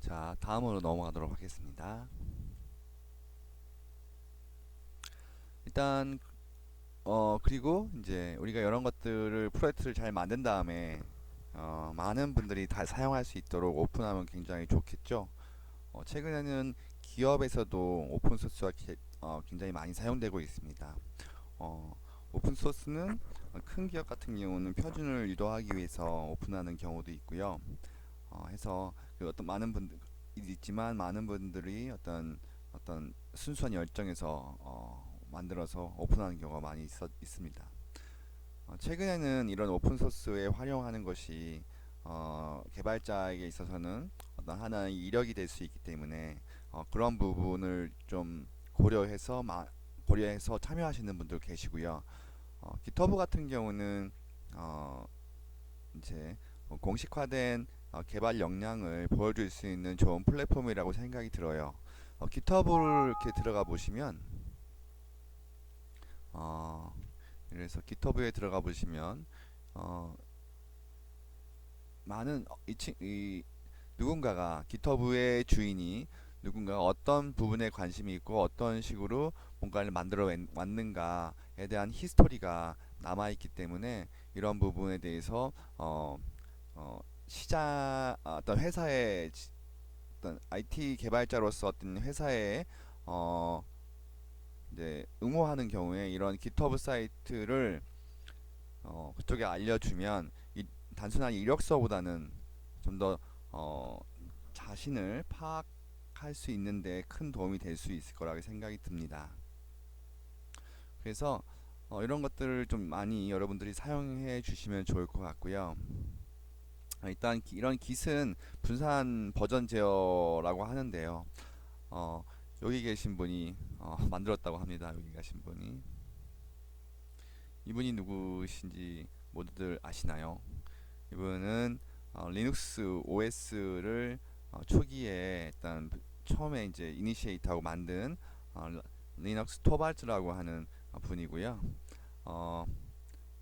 자, 다음으로 넘어가도록 하겠습니다. 일단 그리고 이제 우리가 이런 것들을 프로젝트를 잘 만든 다음에 많은 분들이 다 사용할 수 있도록 오픈하면 굉장히 좋겠죠. 최근에는 기업에서도 오픈 소스가 굉장히 많이 사용되고 있습니다. 어, 오픈 소스는 큰 기업 같은 경우는 표준을 유도하기 위해서 오픈하는 경우도 있고요. 해서 그 어떤 많은 분들이 있지만 많은 분들이 어떤 순수한 열정에서 만들어서 오픈하는 경우가 많이 있습니다. 최근에는 이런 오픈 소스에 활용하는 것이 개발자에게 있어서는 어떤 하나의 이력이 될 수 있기 때문에 그런 부분을 좀 고려해서 참여하시는 분들 계시고요. GitHub 같은 경우는 어, 이제 공식화된 개발 역량을 보여줄 수 있는 좋은 플랫폼이라고 생각이 들어요. GitHub를 이렇게 들어가 보시면 어, 그래서 GitHub에 들어가 보시면 어, 많은 누군가가 GitHub의 주인이 누군가 어떤 부분에 관심이 있고 어떤 식으로 뭔가를 만들어 왔는가에 대한 히스토리가 남아 있기 때문에 이런 부분에 대해서 어떤 회사의 어떤 IT 개발자로서 어떤 회사에 어 이제 응모하는 경우에 이런 GitHub 사이트를 그쪽에 알려주면 단순한 이력서보다는 좀 더 자신을 파악할 수 있는데 큰 도움이 될 수 있을 거라고 생각이 듭니다. 그래서 이런 것들을 좀 많이 여러분들이 사용해 주시면 좋을 것 같고요. 일단 이런 깃은 분산 버전 제어라고 하는데요. 어, 여기 계신 분이 만들었다고 합니다. 여기 계신 분이 이분이 누구신지 모두들 아시나요? 이분은 리눅스 OS를 초기에 일단 처음에 이제 이니시에이트하고 만든 어, 리눅스 토발츠라고 하는 분이고요. 어,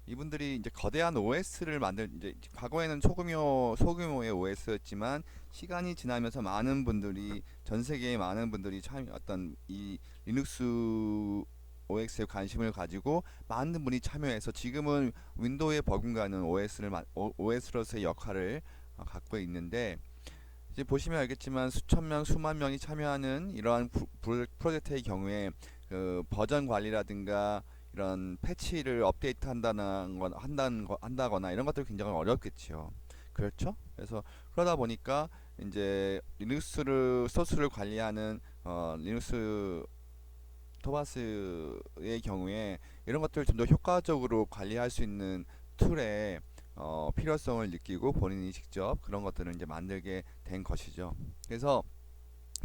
이분들이 이제 거대한 OS를 이제 과거에는 소규모의 OS였지만 시간이 지나면서 많은 분들이 전 세계의 많은 분들이 참 어떤 이 리눅스 OS에 관심을 가지고 많은 분이 참여해서 지금은 윈도우에 버금가는 OS로서의 역할을 갖고 있는데 이제 보시면 알겠지만 수천 명, 수만 명이 참여하는 이러한 프로젝트의 경우에 그 버전 관리라든가 이런 패치를 한다거나 이런 것들이 굉장히 어렵겠지요. 그렇죠? 그래서 그러다 보니까 이제 리눅스를 소스를 관리하는 리눅스 토마스의 경우에 이런 것들을 좀 더 효과적으로 관리할 수 있는 툴의 필요성을 느끼고 본인이 직접 그런 것들을 이제 만들게 된 것이죠. 그래서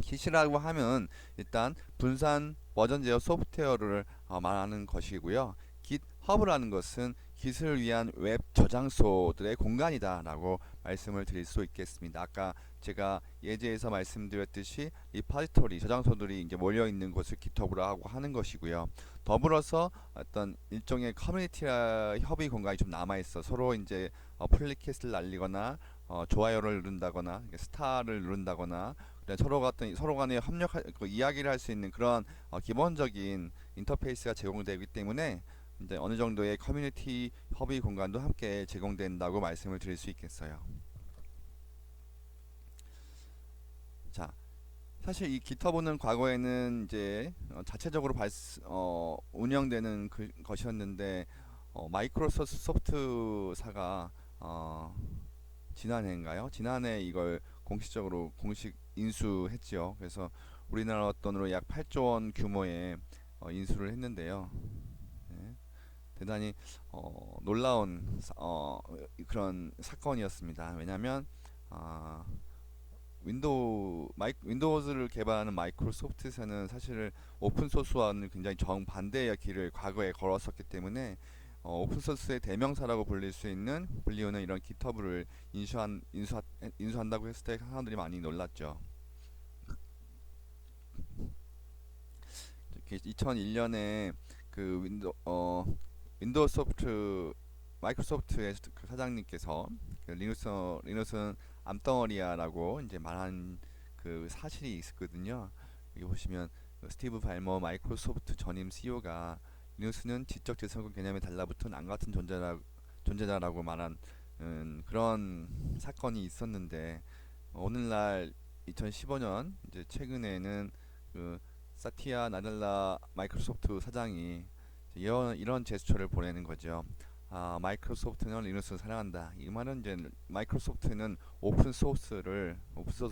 깃이라고 하면 일단 분산 버전 제어 소프트웨어를 말하는 것이고요. 깃허브라는 것은 깃을 위한 웹 저장소들의 공간이다라고 말씀을 드릴 수 있겠습니다. 아까 제가 예제에서 말씀드렸듯이 리파지토리 저장소들이 이제 몰려 있는 곳을 깃허브라고 하는 것이고요. 더불어서 어떤 일종의 커뮤니티와 협의 공간이 좀 남아 있어 서로 이제 플리켓을 날리거나 좋아요를 누른다거나 스타를 누른다거나 서로 간에 이야기를 할 수 있는 그런 기본적인 인터페이스가 제공되기 때문에 이제 어느 정도의 커뮤니티 협의 공간도 함께 제공된다고 말씀을 드릴 수 있겠어요. 자, 사실 이 기터브는 과거에는 이제 자체적으로 운영되는 것이었는데 마이크로소프트사가 지난해인가요? 지난해 이걸 공식 인수했지요. 그래서 우리나라 돈으로 약 8조 원 규모의 인수를 했는데요. 네, 대단히 놀라운 그런 사건이었습니다. 왜냐하면 아, 윈도우즈를 개발하는 마이크로소프트에서는 사실 오픈 소스와는 굉장히 정반대의 길을 과거에 걸었었기 때문에 오픈 소스의 대명사라고 불리우는 이런 깃허브를 인수한다고 했을 때 사람들이 많이 놀랐죠. 2001년에 그 윈도우 소프트 마이크로소프트의 그 사장님께서 그 리눅스는 암덩어리야라고 이제 말한 그 사실이 있었거든요. 여기 보시면 스티브 발머 마이크로소프트 전임 CEO가 리눅스는 지적 재산권 개념에 달라붙은 안 같은 존재다라고 말한 그런 사건이 있었는데 오늘날 2015년 이제 최근에는 그 사티아 나델라 마이크로소프트 사장이 이런 제스처를 보내는 거죠. 마이크로소프트는 리눅스를 사랑한다. 이 말은 이제 마이크로소프트는 오픈 소스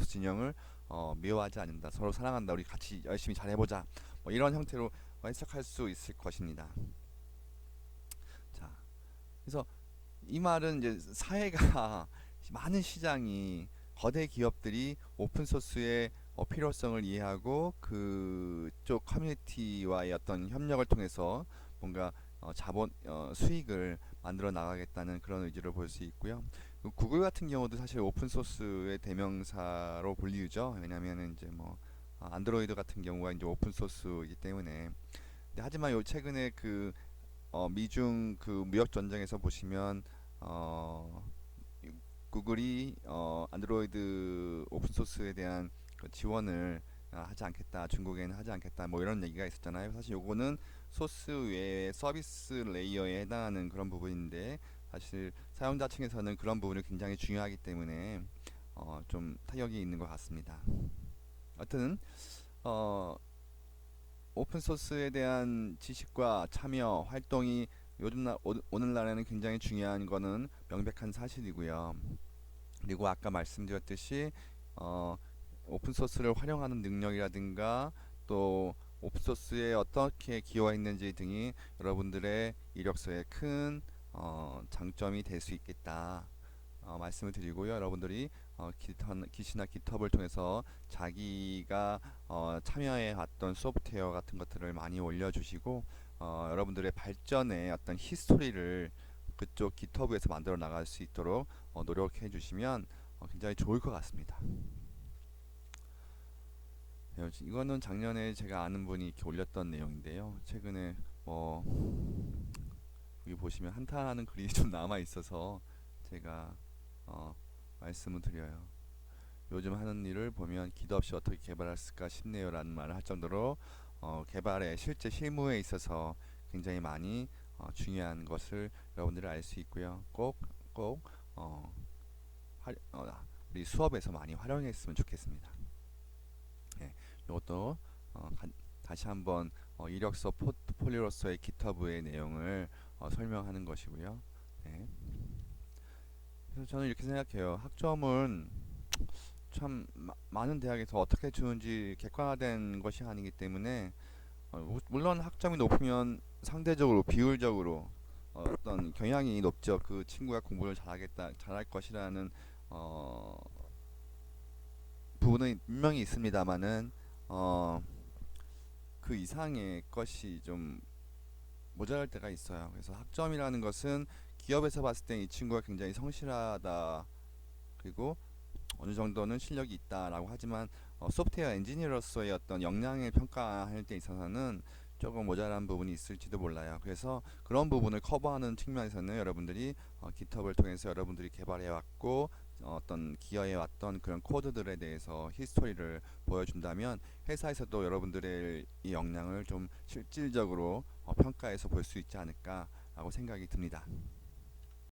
진영을 미워하지 않는다. 서로 사랑한다. 우리 같이 열심히 잘해보자. 뭐 이런 형태로 해석할 수 있을 것입니다. 자, 그래서 이 말은 이제 사회가 많은 시장이 거대 기업들이 오픈 소스의 필요성을 이해하고 그쪽 커뮤니티와의 어떤 협력을 통해서 뭔가 자본 수익을 만들어 나가겠다는 그런 의지를 볼 수 있고요. 구글 같은 경우도 사실 오픈 소스의 대명사로 불리우죠. 왜냐하면 이제 뭐 안드로이드 같은 경우가 이제 오픈 소스이기 때문에. 하지만 요 최근에 그 미중 그 무역 전쟁에서 보시면 어, 구글이 안드로이드 오픈 소스에 대한 그 지원을 하지 않겠다, 중국에는 하지 않겠다, 뭐 이런 얘기가 있었잖아요. 사실 요거는 소스 외에 서비스 레이어에 해당하는 그런 부분인데 사실 사용자층에서는 그런 부분이 굉장히 중요하기 때문에 좀 타격이 있는 것 같습니다. 하여튼 어, 오픈 소스에 대한 지식과 참여 활동이 오늘날에는 굉장히 중요한 거는 명백한 사실이고요. 그리고 아까 말씀드렸듯이 어, 오픈 소스를 활용하는 능력이라든가 또 오픈 소스에 어떻게 기여했는지 등이 여러분들의 이력서에 큰 장점이 될 수 있겠다. 말씀을 드리고요. 여러분들이 기시나 깃허브를 통해서 자기가 참여해 왔던 소프트웨어 같은 것들을 많이 올려주시고 여러분들의 발전의 어떤 히스토리를 그쪽 깃허브에서 만들어 나갈 수 있도록 노력해 주시면 굉장히 좋을 것 같습니다. 네, 이거는 작년에 제가 아는 분이 이렇게 올렸던 내용인데요. 최근에 뭐 여기 보시면 한탄하는 글이 좀 남아 있어서 제가 어, 말씀을 드려요. 요즘 하는 일을 보면 기도 없이 어떻게 개발했을까 싶네요라는 말을 할 정도로 개발의 실제 실무에 있어서 굉장히 많이 중요한 것을 여러분들이 알 수 있고요. 꼭 어, 우리 수업에서 많이 활용했으면 좋겠습니다. 네, 이것도 다시 한번 이력서 포트폴리오로서의 깃허브의 내용을 설명하는 것이고요. 네. 그래서 저는 이렇게 생각해요. 학점은 참 많은 대학에서 어떻게 주는지 객관화된 것이 아니기 때문에 물론 학점이 높으면 상대적으로 비율적으로 어떤 경향이 높죠. 그 친구가 공부를 잘할 것이라는 어, 부분은 분명히 있습니다만은 그 이상의 것이 좀 모자랄 때가 있어요. 그래서 학점이라는 것은 기업에서 봤을 때 이 친구가 굉장히 성실하다 그리고 어느 정도는 실력이 있다라고 하지만 소프트웨어 엔지니어로서의 어떤 역량을 평가할 때 있어서는 조금 모자란 부분이 있을지도 몰라요. 그래서 그런 부분을 커버하는 측면에서는 여러분들이 깃허브를 통해서 여러분들이 개발해왔고 어떤 기여해왔던 그런 코드들에 대해서 히스토리를 보여준다면 회사에서도 여러분들의 이 역량을 좀 실질적으로 평가해서 볼 수 있지 않을까라고 생각이 듭니다.